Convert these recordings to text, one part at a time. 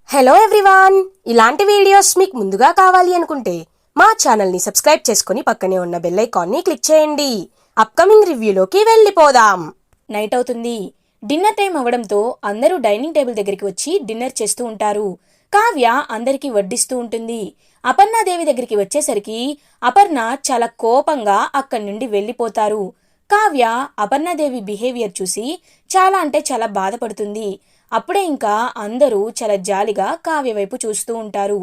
Hello everyone, ఇలాంటి videos మీకు ముందుగా కావాలి అనుకుంటే మా ఛానల్ని సబ్స్క్రైబ్ చేసుకుని పక్కనే ఉన్న బెల్ ఐకాన్ని క్లిక్ చేయండి. అప్కమింగ్ రివ్యూలోకి వెళ్ళిపోదాం. నైట్ అవుతుంది. డిన్నర్ టైం అవడంతో అందరూ డైనింగ్ టేబుల్ దగ్గరికి వచ్చి డిన్నర్ చేస్తూ ఉంటారు. కావ్య అందరికీ వడ్డిస్తూ ఉంటుంది. అపర్ణాదేవి దగ్గరికి వచ్చేసరికి అపర్ణ చాలా కోపంగా అక్కడి నుండి వెళ్ళిపోతారు. కావ్య అపర్ణాదేవి బిహేవియర్ చూసి చాలా అంటే చాలా బాధపడుతుంది. అప్పుడే ఇంకా అందరూ చాలా జాలిగా కావ్య వైపు చూస్తూ ఉంటారు.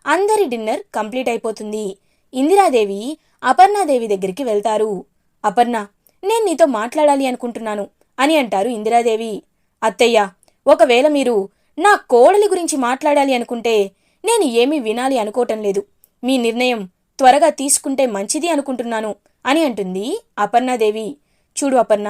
అందరి డిన్నర్ కంప్లీట్ అయిపోతుంది. ఇందిరాదేవి అపర్ణాదేవి దగ్గరికి వెళ్తారు. అపర్ణ, నేను నీతో మాట్లాడాలి అనుకుంటున్నాను అని అంటారు ఇందిరాదేవి. అత్తయ్య, ఒకవేళ మీరు నా కోడలి గురించి మాట్లాడాలి అనుకుంటే నేను ఏమీ వినాలి అనుకోవటం లేదు. మీ నిర్ణయం త్వరగా తీసుకుంటే మంచిది అనుకుంటున్నాను అని అంటుంది అపర్ణాదేవి. చూడు అపర్ణ,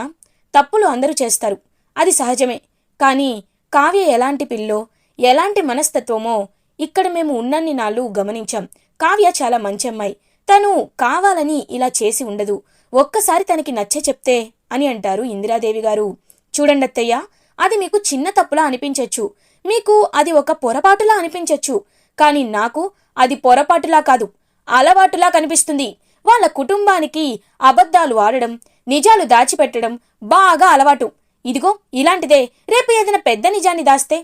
తప్పులు అందరూ చేస్తారు, అది సహజమే. కానీ కావ్య ఎలాంటి పిల్లో, ఎలాంటి మనస్తత్వమో ఇక్కడ మేము ఉన్నన్ని నాళ్ళు గమనించాం. కావ్య చాలా మంచి అమ్మాయి. తను కావాలని ఇలా చేసి ఉండదు. ఒక్కసారి తనకి నచ్చే చెప్తే అని అంటారు ఇందిరాదేవి గారు. చూడండి అత్తయ్య, అది మీకు చిన్న తప్పులా అనిపించొచ్చు, మీకు అది ఒక పొరపాటులా అనిపించొచ్చు. కానీ నాకు అది పొరపాటులా కాదు, అలవాటులా కనిపిస్తుంది. వాళ్ళ కుటుంబానికి అబద్ధాలు ఆడడం, నిజాలు దాచిపెట్టడం బాగా అలవాటు. ఇదిగో ఇలాంటిదే రేపు ఏదైనా పెద్ద నిజాన్ని దాస్తే,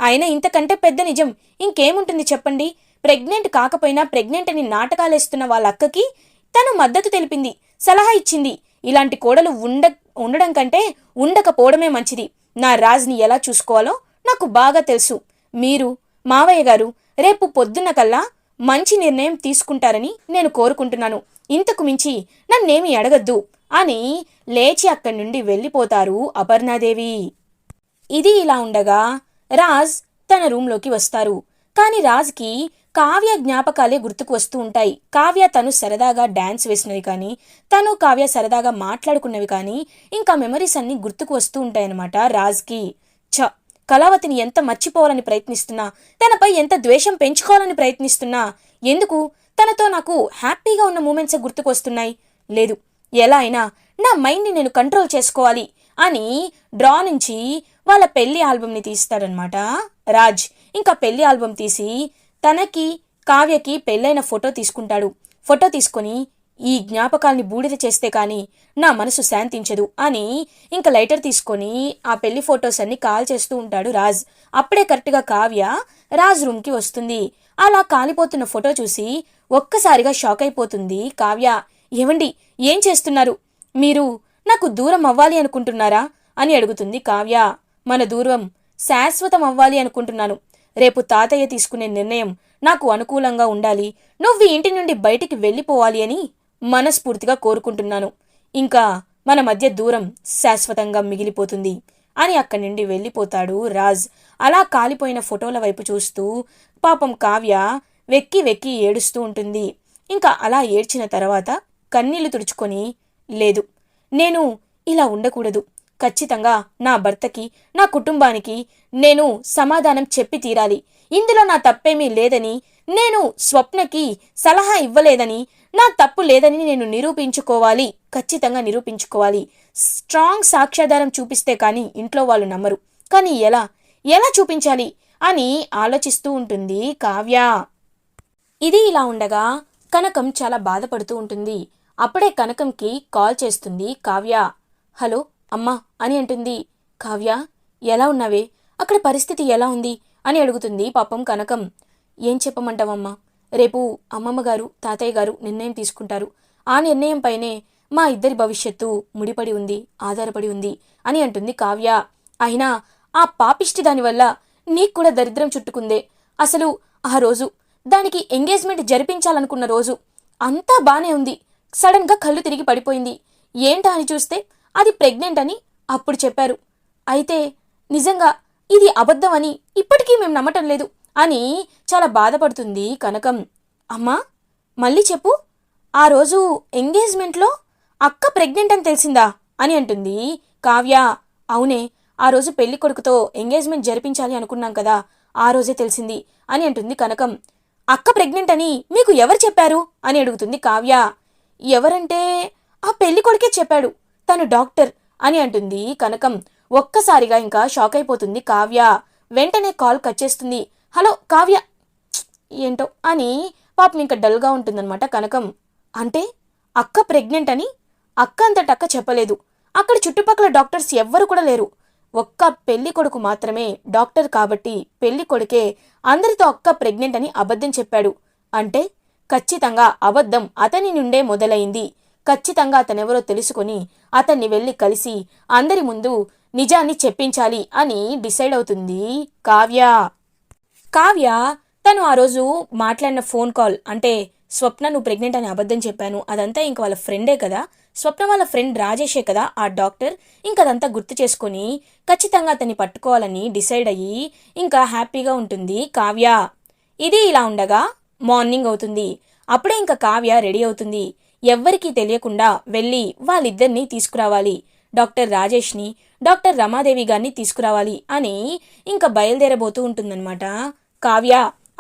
అయినా ఇంతకంటే పెద్ద నిజం ఇంకేముంటుంది చెప్పండి. ప్రెగ్నెంట్ కాకపోయినా ప్రెగ్నెంట్ అని నాటకాలేస్తున్న వాళ్ళ అక్కకి తను మద్దతు తెలిపింది, సలహా ఇచ్చింది. ఇలాంటి కోడలు ఉండడం కంటే ఉండకపోవడమే మంచిది. నా రాజ్ని ఎలా చూసుకోవాలో నాకు బాగా తెలుసు. మీరు మావయ్య గారు రేపు పొద్దున్న కల్లా మంచి నిర్ణయం తీసుకుంటారని నేను కోరుకుంటున్నాను. ఇంతకు మించి నన్నేమీ అడగద్దు అని లేచి అక్కడి నుండి వెళ్ళిపోతారు అపర్ణాదేవి. ఇది ఇలా ఉండగా రాజ్ తన రూంలోకి వస్తారు. కాని రాజ్కి కావ్య జ్ఞాపకాలే గుర్తుకు వస్తూ ఉంటాయి. కావ్య తను సరదాగా డాన్స్ వేసినవి కానీ, తను కావ్య సరదాగా మాట్లాడుకున్నవి కానీ, ఇంకా మెమరీస్ అన్నీ గుర్తుకు వస్తూ ఉంటాయన్నమాట రాజ్కి. కళావతిని ఎంత మర్చిపోవాలని ప్రయత్నిస్తున్నా, తనపై ఎంత ద్వేషం పెంచుకోవాలని ప్రయత్నిస్తున్నా, ఎందుకు తనతో నాకు హ్యాపీగా ఉన్న మూమెంట్సే గుర్తుకొస్తున్నాయి. లేదు, ఎలా అయినా నా మైండ్ని నేను కంట్రోల్ చేసుకోవాలి అని డ్రా నుంచి వాళ్ళ పెళ్లి ఆల్బమ్ని తీస్తాడనమాట రాజ్. ఇంకా పెళ్లి ఆల్బమ్ తీసి తనకి కావ్యకి పెళ్ళైన ఫోటో తీసుకుంటాడు. ఫోటో తీసుకొని ఈ జ్ఞాపకాల్ని బూడిద చేస్తే కానీ నా మనసు శాంతించదు అని ఇంకా లైటర్ తీసుకొని ఆ పెళ్లి ఫొటోస్ అన్ని కాల్ చేస్తూ ఉంటాడు రాజ్. అప్పుడే కరెక్ట్గా కావ్య రాజ్ రూమ్కి వస్తుంది. అలా కాలిపోతున్న ఫోటో చూసి ఒక్కసారిగా షాక్ అయిపోతుంది కావ్య. ఏమండి, ఏం చేస్తున్నారు? మీరు నాకు దూరం అవ్వాలి అనుకుంటున్నారా అని అడుగుతుంది కావ్య. మన దూరం శాశ్వతం అవ్వాలి అనుకుంటున్నాను. రేపు తాతయ్య తీసుకునే నిర్ణయం నాకు అనుకూలంగా ఉండాలి, నువ్వు ఇంటి నుండి బయటికి వెళ్ళిపోవాలి అని మనస్ఫూర్తిగా కోరుకుంటున్నాను. ఇంకా మన మధ్య దూరం శాశ్వతంగా మిగిలిపోతుంది అని అక్కడి నుండి వెళ్ళిపోతాడు రాజ్. అలా కాలిపోయిన ఫోటోల వైపు చూస్తూ పాపం కావ్య వెక్కి వెక్కి ఏడుస్తూ ఉంటుంది. ఇంకా అలా ఏడ్చిన తర్వాత కన్నీళ్లు తుడుచుకొని, లేదు, నేను ఇలా ఉండకూడదు. ఖచ్చితంగా నా భర్తకి, నా కుటుంబానికి నేను సమాధానం చెప్పి తీరాలి. ఇందులో నా తప్పేమీ లేదని, నేను స్వప్నకి సలహా ఇవ్వలేదని, నా తప్పు లేదని నేను నిరూపించుకోవాలి, ఖచ్చితంగా నిరూపించుకోవాలి. స్ట్రాంగ్ సాక్ష్యాధారం చూపిస్తే కానీ ఇంట్లో వాళ్ళు నమ్మరు. కానీ ఎలా ఎలా చూపించాలి అని ఆలోచిస్తూ ఉంటుంది కావ్య. ఇది ఇలా ఉండగా కనకం చాలా బాధపడుతూ ఉంటుంది. అప్పుడే కనకంకి కాల్ చేస్తుంది కావ్య. హలో అమ్మా అని అంటుంది. కావ్య, ఎలా ఉన్నావే? అక్కడ పరిస్థితి ఎలా ఉంది అని అడుగుతుంది పాపం కనకం. ఏం చెప్పమంటావమ్మా, రేపు అమ్మమ్మ గారు తాతయ్య గారు నిర్ణయం తీసుకుంటారు. ఆ నిర్ణయం పైనే మా ఇద్దరి భవిష్యత్తు ముడిపడి ఉంది, ఆధారపడి ఉంది అని అంటుంది కావ్య. అయినా ఆ పాపిష్టి దానివల్ల నీకు కూడా దరిద్రం చుట్టుకుందే. అసలు ఆ రోజు దానికి ఎంగేజ్మెంట్ జరిపించాలనుకున్న రోజు అంతా బానే ఉంది, సడన్గా కళ్ళు తిరిగి పడిపోయింది. ఏంటా అని చూస్తే అది ప్రెగ్నెంట్ అని అప్పుడు చెప్పారు. అయితే నిజంగా ఇది అబద్ధం అని ఇప్పటికీ మేము నమ్మటం లేదు అని చాలా బాధపడుతుంది కనకం. అమ్మా, మళ్ళీ చెప్పు, ఆ రోజు ఎంగేజ్మెంట్లో అక్క ప్రెగ్నెంట్ అని తెలిసిందా అని అంటుంది కావ్య. అవునే, ఆ రోజు పెళ్లి కొడుకుతో ఎంగేజ్మెంట్ జరిపించాలి అనుకున్నాం కదా, ఆ రోజే తెలిసింది అని అంటుంది కనకం. అక్క ప్రెగ్నెంట్ అని మీకు ఎవరు చెప్పారు అని అడుగుతుంది కావ్య. ఎవరంటే ఆ పెళ్లి కొడుకే చెప్పాడు, తను డాక్టర్ అని అంటుంది కనకం. ఒక్కసారిగా ఇంకా షాక్ అయిపోతుంది కావ్య. వెంటనే కాల్ కట్ చేస్తుంది. హలో కావ్య, ఏంటో అని పాపం ఇంకా డల్గా ఉంటుందన్నమాట కనకం. అంటే అక్క ప్రెగ్నెంట్ అని అక్క అంతటక్క చెప్పలేదు. అక్కడ చుట్టుపక్కల డాక్టర్స్ ఎవ్వరు కూడా లేరు. ఒక్క పెళ్లి కొడుకు మాత్రమే డాక్టర్ కాబట్టి పెళ్లి కొడుకే అందరితో అక్క ప్రెగ్నెంట్ అని అబద్ధం చెప్పాడు. అంటే ఖచ్చితంగా అబద్ధం అతని నుండే మొదలైంది. ఖచ్చితంగా అతనెవరో తెలుసుకొని అతన్ని వెళ్ళి కలిసి అందరి ముందు నిజాన్ని చెప్పించాలి అని డిసైడ్ అవుతుంది కావ్య. కావ్య తను ఆ రోజు మాట్లాడిన ఫోన్ కాల్, అంటే స్వప్న నువ్వు ప్రెగ్నెంట్ అని అబద్ధం చెప్పాను, అదంతా ఇంక వాళ్ళ ఫ్రెండే కదా, స్వప్న వాళ్ళ ఫ్రెండ్ రాజేషే కదా ఆ డాక్టర్, ఇంకదంతా గుర్తు చేసుకొని ఖచ్చితంగా అతన్ని పట్టుకోవాలని డిసైడ్ అయ్యి ఇంకా హ్యాపీగా ఉంటుంది కావ్య. ఇది ఇలా ఉండగా మార్నింగ్ అవుతుంది. అప్పుడే ఇంకా కావ్య రెడీ అవుతుంది. ఎవ్వరికీ తెలియకుండా వెళ్ళి వాళ్ళిద్దరినీ తీసుకురావాలి, డాక్టర్ రాజేష్ని డాక్టర్ రమాదేవి గారిని తీసుకురావాలి అని ఇంకా బయలుదేరబోతూ ఉంటుందన్నమాట కావ్య.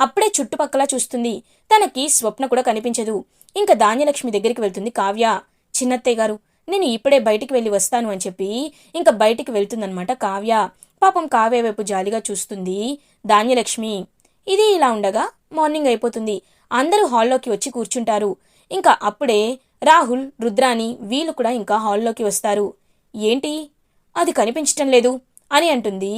అప్పుడే చుట్టుపక్కల చూస్తుంది. తనకి స్వప్న కూడా కనిపించదు. ఇంకా ధాన్యలక్ష్మి దగ్గరికి వెళ్తుంది కావ్య. చిన్నత్తయ్య గారు, నేను ఇప్పుడే బయటికి వెళ్ళి వస్తాను అని చెప్పి ఇంకా బయటికి వెళ్తుందనమాట కావ్య. పాపం కావ్య వైపు జాలిగా చూస్తుంది ధాన్యలక్ష్మి. ఇది ఇలా ఉండగా మార్నింగ్ అయిపోతుంది. అందరూ హాల్లోకి వచ్చి కూర్చుంటారు. ఇంకా అప్పుడే రాహుల్, రుద్రాని వీళ్ళు కూడా ఇంకా హాల్లోకి వస్తారు. ఏంటి అది కనిపించటం లేదు అని అంటుంది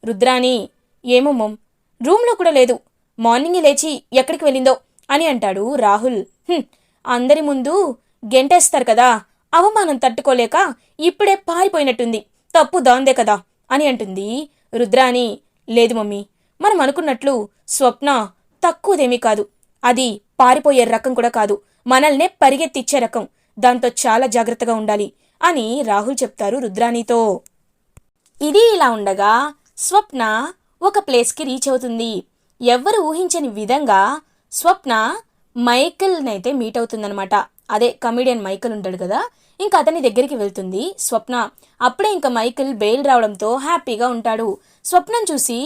రుద్రాని. ఏమో మమ్, రూమ్లో కూడా లేదు, మార్నింగే లేచి ఎక్కడికి వెళ్ళిందో అని అంటాడు రాహుల్. అందరి ముందు గెంటేస్తారు కదా, అవమానం తట్టుకోలేక ఇప్పుడే పారిపోయినట్టుంది, తప్పు దాందే కదా అని అంటుంది రుద్రాని. లేదు మమ్మీ, మనం అనుకున్నట్లు స్వప్న తక్కువదేమీ కాదు, అది పారిపోయే రకం కూడా కాదు, మనల్నే పరిగెత్తిచ్చే రకం, దాంతో చాలా జాగ్రత్తగా ఉండాలి అని రాహుల్ చెప్తారు రుద్రానితో. ఇది ఇలా ఉండగా స్వప్న ఒక ప్లేస్కి రీచ్ అవుతుంది. ఎవ్వరు ఊహించని విధంగా స్వప్న మైకిల్నైతే మీట్ అవుతుందనమాట. అదే కమిడియన్ మైకిల్ ఉంటాడు కదా, ఇంకా అతని దగ్గరికి వెళ్తుంది స్వప్న. అప్పుడే ఇంకా మైకిల్ బెయిల్ రావడంతో హ్యాపీగా ఉంటాడు. స్వప్నం చూసి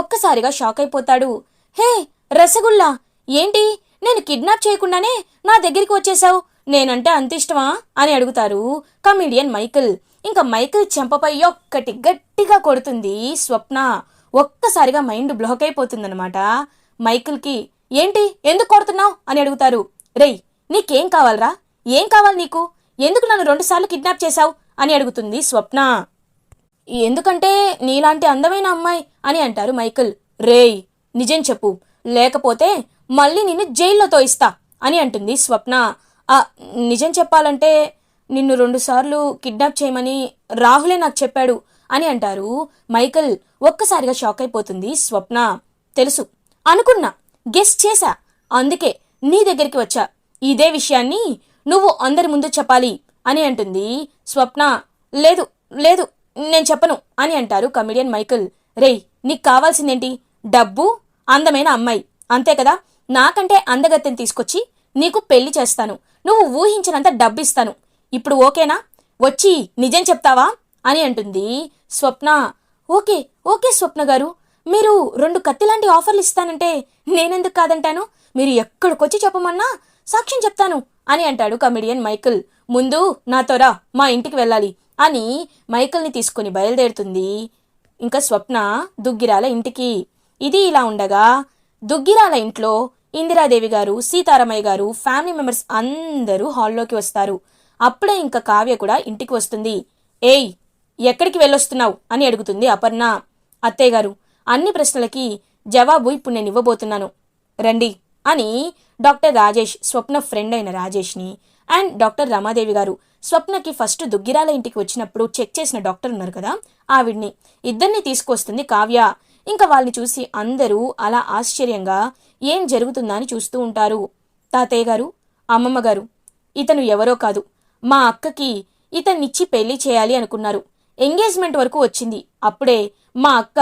ఒక్కసారిగా షాక్ అయిపోతాడు. హే రసగుల్లా, ఏంటి నేను కిడ్నాప్ చేయకుండానే నా దగ్గరికి వచ్చేసావు, నేనంటే అంత ఇష్టమా అని అడుగుతారు కమిడియన్ మైకిల్. ఇంకా మైకిల్ చెంపపై ఒక్కటి గట్టిగా కొడుతుంది స్వప్న. ఒక్కసారిగా మైండ్ బ్లాక్ అయిపోతుందనమాట మైకిల్కి. ఏంటి ఎందుకు కొడుతున్నావు అని అడుగుతారు. రేయ్ నీకేం కావాలరా, ఏం కావాలి నీకు, ఎందుకు నన్ను 2 సార్లు కిడ్నాప్ చేశావు అని అడుగుతుంది స్వప్న. ఎందుకంటే నీలాంటి అందమైన అమ్మాయి అని అంటారు మైకిల్. రేయ్ నిజం చెప్పు, లేకపోతే మళ్ళీ నిన్ను జైల్లో తోయిస్తా అని అంటుంది స్వప్న. నిజం చెప్పాలంటే నిన్ను 2 సార్లు కిడ్నాప్ చేయమని రాహులే నాకు చెప్పాడు అని అంటారు మైకిల్. ఒక్కసారిగా షాక్ అయిపోతుంది స్వప్న. తెలుసు, అనుకున్నా, గెస్ చేశా, అందుకే నీ దగ్గరికి వచ్చా, ఇదే విషయాన్ని నువ్వు అందరి ముందు చెప్పాలి అని అంటుంది స్వప్న. లేదు లేదు నేను చెప్పను అని అంటారు కమిడియన్ మైకిల్. రేయ్ నీకు కావాల్సిందేంటి, డబ్బు, అందమైన అమ్మాయి, అంతే కదా, నాకంటే అందగత్తెని తీసుకొచ్చి నీకు పెళ్లి చేస్తాను, నువ్వు ఊహించినంత డబ్బు ఇస్తాను, ఇప్పుడు ఓకేనా, వచ్చి నిజం చెప్తావా అని అంటుంది స్వప్న. ఓకే ఓకే స్వప్న గారు, మీరు 2 కత్తిలాంటి ఆఫర్లు ఇస్తానంటే నేనెందుకు కాదంటాను, మీరు ఎక్కడికొచ్చి చెప్పమన్నా సాక్ష్యం చెప్తాను అని అంటాడు కమిడియన్ మైకిల్. ముందు నాతో రా, మా ఇంటికి వెళ్ళాలి అని మైకిల్ని తీసుకుని బయలుదేరుతుంది ఇంకా స్వప్న దుగ్గిరాల ఇంటికి. ఇది ఇలా ఉండగా దుగ్గిరాల ఇంట్లో ఇందిరాదేవి గారు, సీతారామయ్య గారు, ఫ్యామిలీ మెంబర్స్ అందరూ హాల్లోకి వస్తారు. అప్పుడే ఇంకా కావ్య కూడా ఇంటికి వస్తుంది. ఏయ్ ఎక్కడికి వెళ్ళొస్తున్నావు అని అడుగుతుంది అపర్ణ. అత్తయ్య గారు, అన్ని ప్రశ్నలకి జవాబు ఇప్పుడు నేను ఇవ్వబోతున్నాను, రండి అని డాక్టర్ రాజేష్, స్వప్న ఫ్రెండ్ అయిన రాజేష్ని, అండ్ డాక్టర్ రమాదేవి గారు, స్వప్నకి ఫస్ట్ దుగ్గిరాల ఇంటికి వచ్చినప్పుడు చెక్ చేసిన డాక్టర్ ఉన్నారు కదా ఆవిడ్ని, ఇద్దరిని తీసుకొస్తుంది కావ్య. ఇంకా వాళ్ళని చూసి అందరూ అలా ఆశ్చర్యంగా ఏం జరుగుతుందా అని చూస్తూ ఉంటారు. తాతయ్య గారు, అమ్మమ్మ గారు, ఇతను ఎవరో కాదు, మా అక్కకి ఇతన్నిచ్చి పెళ్లి చేయాలి అనుకున్నారు, ఎంగేజ్మెంట్ వరకు వచ్చింది, అప్పుడే మా అక్క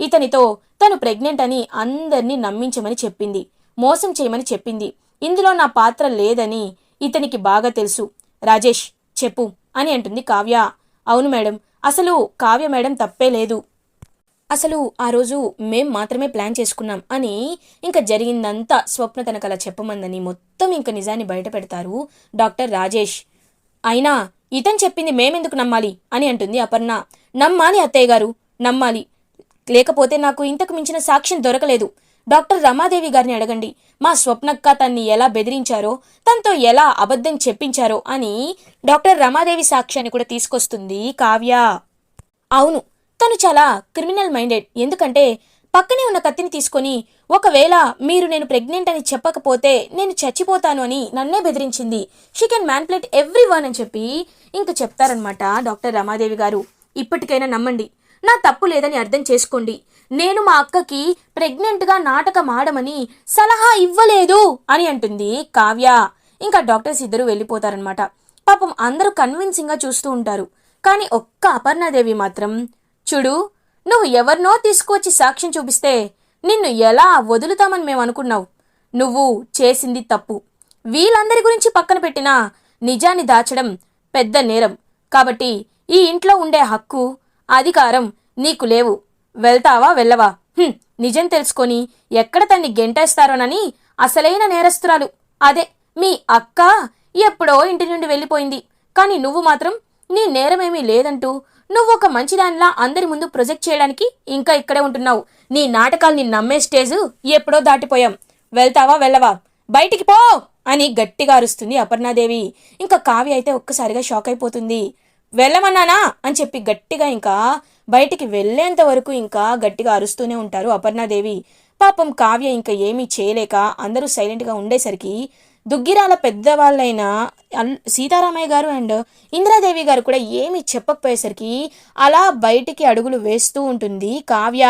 ఇతనితో తను ప్రెగ్నెంట్ అని అందర్నీ నమ్మించమని చెప్పింది, మోసం చేయమని చెప్పింది, ఇందులో నా పాత్ర లేదని ఇతనికి బాగా తెలుసు, రాజేష్ చెప్పు అని అంటుంది కావ్య. అవును మేడం, అసలు కావ్య మేడం తప్పే లేదు, అసలు ఆ రోజు మేం మాత్రమే ప్లాన్ చేసుకున్నాం అని ఇంకా జరిగిందంతా స్వప్న తనకలా చెప్పమందని మొత్తం ఇంకా నిజాన్ని బయట పెడతారు డాక్టర్ రాజేష్. అయినా ఇతను చెప్పింది మేమెందుకు నమ్మాలి అని అంటుంది అపర్ణ. నమ్మాలి అత్తయ్య గారు, నమ్మాలి, లేకపోతే నాకు ఇంతకు మించిన సాక్ష్యం దొరకలేదు. డాక్టర్ రమాదేవి గారిని అడగండి. మా స్వప్నక్క తన్ని ఎలా బెదిరించారో, తనతో ఎలా అబద్ధం చెప్పించారో అని డాక్టర్ రమాదేవి సాక్ష్యాన్ని కూడా తీసుకొస్తుంది కావ్య. అవును, తను చాలా క్రిమినల్ మైండెడ్. ఎందుకంటే పక్కనే ఉన్న కత్తిని తీసుకొని ఒకవేళ మీరు నేను ప్రెగ్నెంట్ అని చెప్పకపోతే నేను చచ్చిపోతాను అని నన్నే బెదిరించింది. She can manipulate everyone అని చెప్పి ఇంక చెప్తారనమాట డాక్టర్ రమాదేవి గారు. ఇప్పటికైనా నమ్మండి, నా తప్పు లేదని అర్థం చేసుకోండి. నేను మా అక్కకి ప్రెగ్నెంట్గా నాటకం ఆడమని సలహా ఇవ్వలేదు అని అంటుంది కావ్య. ఇంకా డాక్టర్స్ ఇద్దరు వెళ్ళిపోతారనమాట. పాపం అందరూ కన్విన్సింగ్గా చూస్తూ ఉంటారు. కానీ ఒక్క అపర్ణాదేవి మాత్రం, చూడు, నువ్వు ఎవరినో తీసుకువచ్చి సాక్ష్యం చూపిస్తే నిన్ను ఎలా వదులుతామని మేము అనుకున్నావు. నువ్వు చేసింది తప్పు. వీళ్ళందరి గురించి పక్కన పెట్టినా నిజాన్ని దాచడం పెద్ద నేరం. కాబట్టి ఈ ఇంట్లో ఉండే హక్కు, అధికారం నీకు లేవు. వెళ్తావా వెళ్ళవా? నిజం తెలుసుకొని ఎక్కడ తన్ని గెంటేస్తారోనని అసలైన నేరస్తురాలు అదే మీ అక్క ఎప్పుడో ఇంటి నుండి వెళ్ళిపోయింది. కానీ నువ్వు మాత్రం నీ నేరమేమీ లేదంటూ నువ్వు ఒక మంచిదానిలా అందరి ముందు ప్రొజెక్ట్ చేయడానికి ఇంకా ఇక్కడే ఉంటున్నావు. నీ నాటకాల్ని నమ్మే స్టేజ్ ఎప్పుడో దాటిపోయాం. వెళ్తావా వెళ్ళవా? బయటికి పో అని గట్టిగా అరుస్తుంది అపర్ణాదేవి. ఇంకా కావ్య అయితే ఒక్కసారిగా షాక్ అయిపోతుంది. వెళ్ళమన్నానా అని చెప్పి గట్టిగా ఇంకా బయటికి వెళ్లేంత వరకు ఇంకా గట్టిగా అరుస్తూనే ఉంటారు అపర్ణాదేవి. పాపం కావ్య ఇంకా ఏమీ చేయలేక అందరూ సైలెంట్గా ఉండేసరికి దుగ్గిరాల పెద్దవాళ్ళైన సీతారామయ్య గారు అండ్ ఇందిరాదేవి గారు కూడా ఏమీ చెప్పకపోయేసరికి అలా బయటికి అడుగులు వేస్తూ ఉంటుంది కావ్య.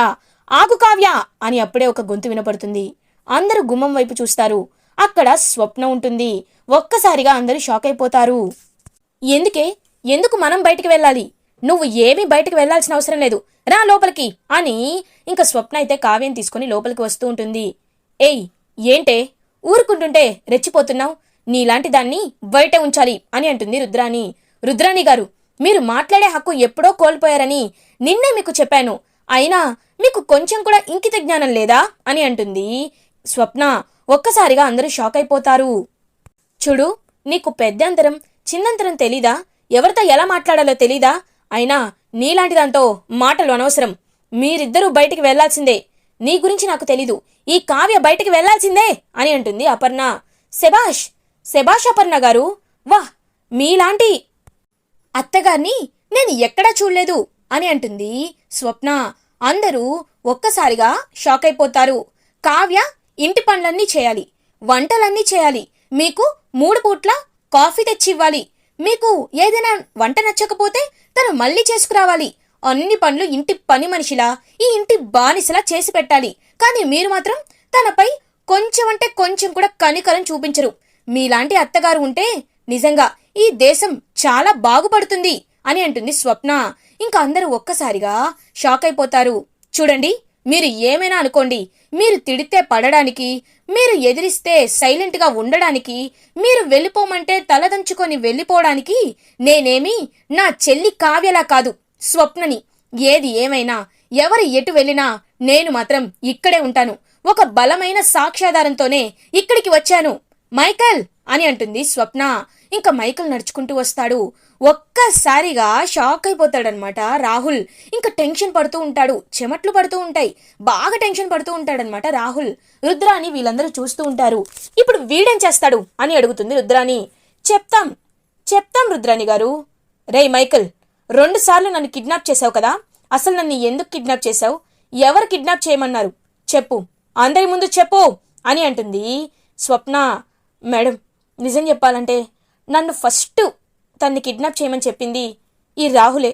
ఆగు కావ్య అని అప్పుడే ఒక గొంతు వినపడుతుంది. అందరూ గుమ్మం వైపు చూస్తారు. అక్కడ స్వప్న ఉంటుంది. ఒక్కసారిగా అందరూ షాక్ అయిపోతారు. ఎందుకు మనం బయటికి వెళ్ళాలి? నువ్వు ఏమీ బయటికి వెళ్లాల్సిన అవసరం లేదు, రా లోపలికి అని ఇంకా స్వప్న అయితే కావ్యం తీసుకుని లోపలికి వస్తూ ఉంటుంది. ఏయ్, ఏంటే ఊరుకుంటుంటే రెచ్చిపోతున్నావు? నీలాంటి దాన్ని బయట ఉంచాలి అని అంటుంది రుద్రాణి. రుద్రాణి గారు, మీరు మాట్లాడే హక్కు ఎప్పుడో కోల్పోయారని నిన్నే మీకు చెప్పాను. అయినా మీకు కొంచెం కూడా ఇంకిత జ్ఞానం లేదా అని అంటుంది స్వప్న. ఒక్కసారిగా అందరూ షాక్ అయిపోతారు. చూడు, నీకు పెద్దంతరం చిన్నంతరం తెలీదా? ఎవరితో ఎలా మాట్లాడాలో తెలీదా? అయినా నీలాంటి దాంతో మాటలు అనవసరం. మీరిద్దరూ బయటికి వెళ్లాల్సిందే. నీ గురించి నాకు తెలీదు. ఈ కావ్య బయటికి వెళ్లాల్సిందే అని అంటుంది అపర్ణ. శభాష్ శభాష్ అపర్ణ గారు, వాహ్, మీలాంటి అత్తగారిని నేను ఎక్కడా చూడలేదు అని అంటుంది స్వప్న. అందరూ ఒక్కసారిగా షాక్ అయిపోతారు. కావ్య ఇంటి పనులన్నీ చేయాలి, వంటలన్నీ చేయాలి, మీకు 3 పూట్ల కాఫీ తెచ్చివ్వాలి, మీకు ఏదైనా వంట నచ్చకపోతే తను మళ్ళీ చేసుకురావాలి, అన్ని పనులు ఇంటి పని మనిషిలా, ఈ ఇంటి బానిసలా చేసి పెట్టాలి. కానీ మీరు మాత్రం తనపై కొంచెం అంటే కొంచెం కూడా కనికరం చూపించరు. మీలాంటి అత్తగారు ఉంటే నిజంగా ఈ దేశం చాలా బాగుపడుతుంది అని అంటుంది స్వప్న. ఇంకా అందరూ ఒక్కసారిగా షాక్ అయిపోతారు. చూడండి, మీరు ఏమైనా అనుకోండి, మీరు తిడితే పడడానికి, మీరు ఎదిరిస్తే సైలెంట్గా ఉండడానికి, మీరు వెళ్ళిపోమంటే తలదంచుకొని వెళ్ళిపోవడానికి నేనేమి నా చెల్లి కావ్యలా కాదు, స్వప్నని. ఏది ఏమైనా, ఎవరు ఎటు వెళ్ళినా నేను మాత్రం ఇక్కడే ఉంటాను. ఒక బలమైన సాక్ష్యాధారంతోనే ఇక్కడికి వచ్చాను. మైకల్ అని అంటుంది స్వప్న. ఇంకా మైకల్ నడుచుకుంటూ వస్తాడు. ఒక్కసారిగా షాక్ అయిపోతాడనమాట రాహుల్. ఇంకా టెన్షన్ పడుతూ ఉంటాడు, చెమట్లు పడుతూ ఉంటాయి, బాగా టెన్షన్ పడుతూ ఉంటాడనమాట రాహుల్. రుద్రాని వీళ్ళందరూ చూస్తూ ఉంటారు. ఇప్పుడు వీడేం చేస్తాడు అని అడుగుతుంది రుద్రాని. చెప్తాం రుద్రాని గారు. రేయ్ మైకల్, 2 సార్లు నన్ను కిడ్నాప్ చేశావు కదా, అసలు నన్ను ఎందుకు కిడ్నాప్ చేశావు? ఎవరు కిడ్నాప్ చేయమన్నారు? చెప్పు, అందరి ముందు చెప్పు అని అంటుంది స్వప్న. మేడం, నిజం చెప్పాలంటే నన్ను ఫస్ట్ తన్ని కిడ్నాప్ చేయమని చెప్పింది ఈ రాహులే.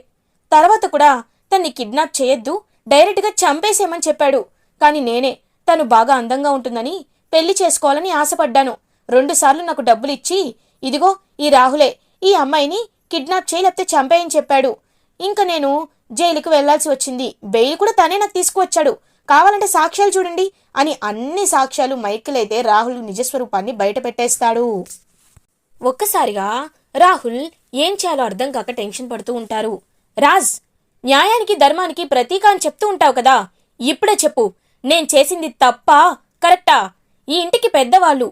తర్వాత కూడా తన్ని కిడ్నాప్ చేయొద్దు, డైరెక్ట్గా చంపేసేయమని చెప్పాడు. కానీ నేనే తను బాగా అందంగా ఉంటుందని పెళ్లి చేసుకోవాలని ఆశపడ్డాను. 2 సార్లు నాకు డబ్బులు ఇచ్చి, ఇదిగో ఈ రాహులే ఈ అమ్మాయిని కిడ్నాప్ చేయి లేకపోతే చంపేయని చెప్పాడు. ఇంకా నేను జైలుకు వెళ్లాల్సి వచ్చింది. బెయిల్ కూడా తనే నాకు తీసుకువచ్చాడు. కావాలంటే సాక్ష్యాలు చూడండి అని అన్ని సాక్ష్యాలు మైకిల్ అయితే రాహుల్ నిజస్వరూపాన్ని బయట పెట్టేస్తాడు. ఒక్కసారిగా రాహుల్ ఏం చేయాలో అర్థం కాక టెన్షన్ పడుతూ ఉంటారు. రాజ్, న్యాయానికి ధర్మానికి ప్రతీక అని చెప్తూ ఉంటావు కదా, ఇప్పుడే చెప్పు, నేను చేసింది తప్పా కరెక్టా? ఈ ఇంటికి పెద్దవాళ్ళు,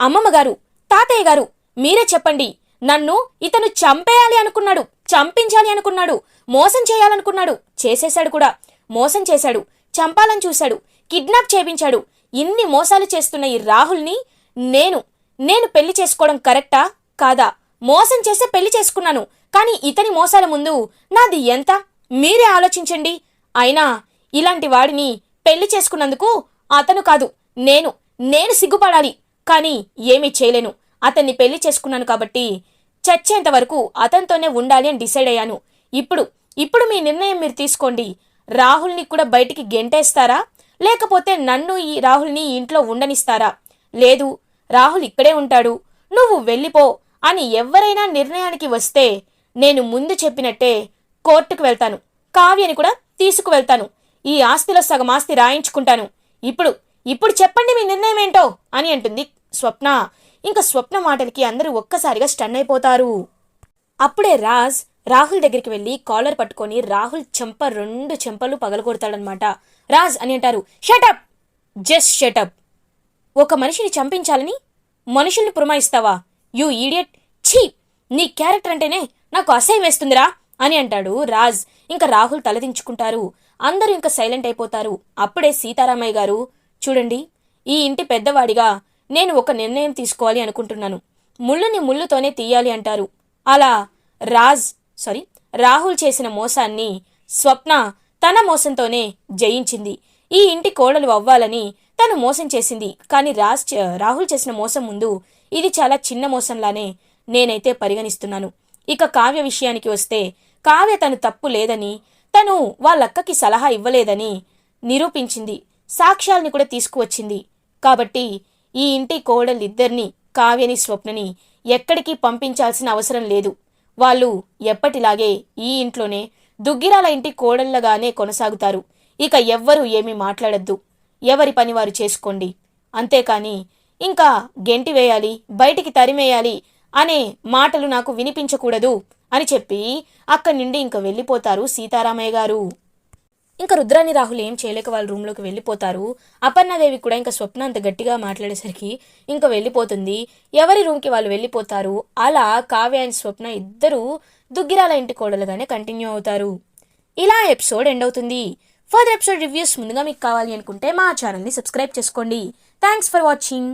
అమ్మమ్మ గారు, తాతయ్య గారు, మీరే చెప్పండి. నన్ను ఇతను చంపేయాలి అనుకున్నాడు, చంపించాలి అనుకున్నాడు, మోసం చేయాలనుకున్నాడు, చేసేశాడు కూడా. మోసం చేశాడు, చంపాలని చూశాడు, కిడ్నాప్ చేయించాడు. ఇన్ని మోసాలు చేస్తున్న ఈ రాహుల్ని నేను పెళ్లి చేసుకోవడం కరెక్టా కాదా? మోసం చేసే పెళ్లి చేసుకున్నాను, కానీ ఇతని మోసాల ముందు నాది ఎంత? మీరే ఆలోచించండి. అయినా ఇలాంటి వాడిని పెళ్లి చేసుకున్నందుకు అతను కాదు, నేను సిగ్గుపడాలి. కానీ ఏమీ చేయలేను. అతన్ని పెళ్లి చేసుకున్నాను కాబట్టి చచ్చేంత వరకు అతనితోనే ఉండాలి అని డిసైడ్ అయ్యాను. ఇప్పుడు మీ నిర్ణయం మీరు తీసుకోండి. రాహుల్ని కూడా బయటికి గెంటేస్తారా, లేకపోతే నన్ను ఈ రాహుల్ని ఇంట్లో ఉండనిస్తారా? లేదు, రాహుల్ ఇక్కడే ఉంటాడు, నువ్వు వెళ్ళిపో అని ఎవరైనా నిర్ణయానికి వస్తే నేను ముందు చెప్పినట్టే కోర్టుకు వెళ్తాను, కావ్యని కూడా తీసుకువెళ్తాను, ఈ ఆస్తిలో సగం ఆస్తి రాయించుకుంటాను. ఇప్పుడు చెప్పండి మీ నిర్ణయం ఏంటో అని అంటుంది స్వప్న. ఇంకా స్వప్న మాటలకి అందరూ ఒక్కసారిగా స్టన్ అయిపోతారు. అప్పుడే రాహుల్ దగ్గరికి వెళ్ళి కాలర్ పట్టుకొని రాహుల్ చెంప 2 చెంపలు పగలగొడతాడనమాట. రాజ్ అని అంటారు, షటప్, జస్ట్ షటప్. ఒక మనిషిని చంపించాలని మనుషుల్ని పురమాయిస్తావా? యూ ఈడియట్, ఛీ, నీ క్యారెక్టర్ అంటేనే నాకు అసహ్యం వేస్తుందిరా అని అంటాడు రాజ్. ఇంకా రాహుల్ తలదించుకుంటారు. అందరూ ఇంకా సైలెంట్ అయిపోతారు. అప్పుడే సీతారామయ్య గారు, చూడండి, ఈ ఇంటి పెద్దవాడిగా నేను ఒక నిర్ణయం తీసుకోవాలి అనుకుంటున్నాను. ముళ్ళుని ముళ్ళుతోనే తీయాలి అంటారు. అలా రాహుల్ చేసిన మోసాన్ని స్వప్న తన మోసంతోనే జయించింది. ఈ ఇంటి కోడలు అవ్వాలని తను మోసం చేసింది. కానీ రాహుల్ చేసిన మోసం ముందు ఇది చాలా చిన్న మోసంలానే నేనైతే పరిగణిస్తున్నాను. ఇక కావ్య విషయానికి వస్తే, కావ్య తను తప్పు లేదని, తను వాళ్ళక్కకి సలహా ఇవ్వలేదని నిరూపించింది. సాక్ష్యాల్ని కూడా తీసుకువచ్చింది. కాబట్టి ఈ ఇంటి కోడలిద్దరినీ, కావ్యని స్వప్నని ఎక్కడికి పంపించాల్సిన అవసరం లేదు. వాళ్ళు ఎప్పటిలాగే ఈ ఇంట్లోనే దుగ్గిరాల ఇంటి కోడళ్ళగానే కొనసాగుతారు. ఇక ఎవ్వరూ ఏమీ మాట్లాడద్దు, ఎవరి పని వారు చేసుకోండి. అంతేకాని ఇంకా గెంటి వేయాలి, బయటికి తరిమేయాలి అనే మాటలు నాకు వినిపించకూడదు అని చెప్పి అక్కడి నుండి ఇంక వెళ్ళిపోతారు సీతారామయ్య గారు. ఇంకా రుద్రాని రాహుల్ ఏం చేయలేక వాళ్ళ రూమ్లోకి వెళ్ళిపోతారు. అపర్ణాదేవి కూడా ఇంకా స్వప్న అంత గట్టిగా మాట్లాడేసరికి ఇంకా వెళ్ళిపోతుంది. ఎవరి రూమ్కి వాళ్ళు వెళ్ళిపోతారు. అలా కావ్య అండ్ స్వప్న ఇద్దరు దుగ్గిరాల ఇంటి కోడలుగానే కంటిన్యూ అవుతారు. ఇలా ఎపిసోడ్ ఎండ్ అవుతుంది. ఫర్దర్ ఎపిసోడ్ రివ్యూస్ ముందుగా మీకు కావాలి అనుకుంటే మా ఛానల్ని సబ్స్క్రైబ్ చేసుకోండి. Thanks for watching.